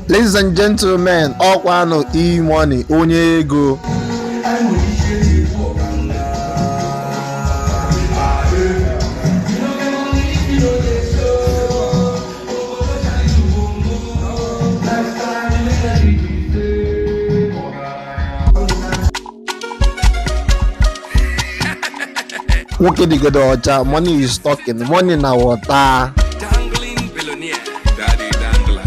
Ladies and gentlemen, ọkwa e-money onye ego. Nwoke dịgodo ọcha, money is talking, money na water. Dangling billionaire, daddy dangler.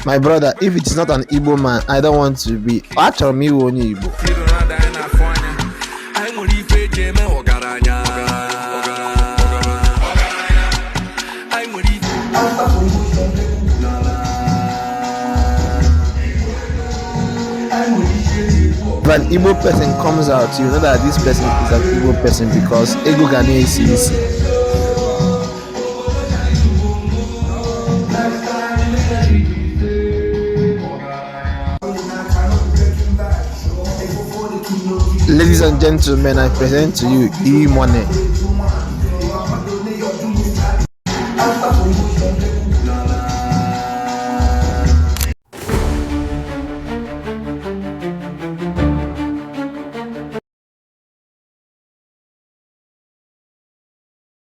My brother, if it's not an Igbo man, I don't want to be. Achọrọ m iwu onye Igbo. If an Igbo person comes out, you know that this person is an Igbo person because ego ga na-esi isi. Ladies and gentlemen, I present to you e-money.